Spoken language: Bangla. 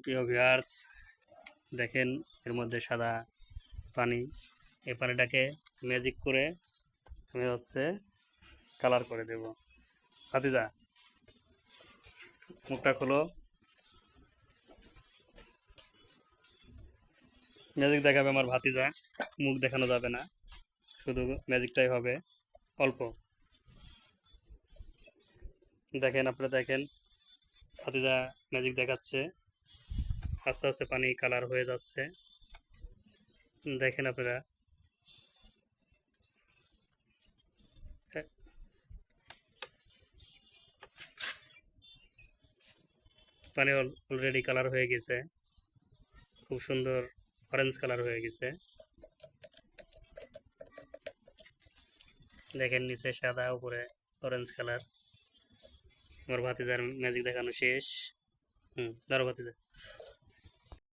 প্রিয় ভিউয়ার্স, দেখেন এর মধ্যে সাদা পানি। এই পানিটাকে ম্যাজিক করে আমি কালার করে দেব। ভাতিজা, মুখটা খোলো। ম্যাজিক দেখাবে আমার ভাতিজা। মুখ দেখানো যাবে না, শুধু ম্যাজিকটাই হবে অল্প। দেখেন, আপনারা দেখেন, ভাতিজা ম্যাজিক দেখাচ্ছে। আস্তে আস্তে পানি কালার হয়ে যাচ্ছে, দেখেন আপনারা। পানি অলরেডি কালার হয়ে গেছে, খুব সুন্দর অরেঞ্জ কালার হয়ে গেছে। দেখেন নিচে সাদা, উপরে অরেঞ্জ কালার। আমার ভাতিজার ম্যাজিক দেখানো শেষ। ধরো ভাতিজা।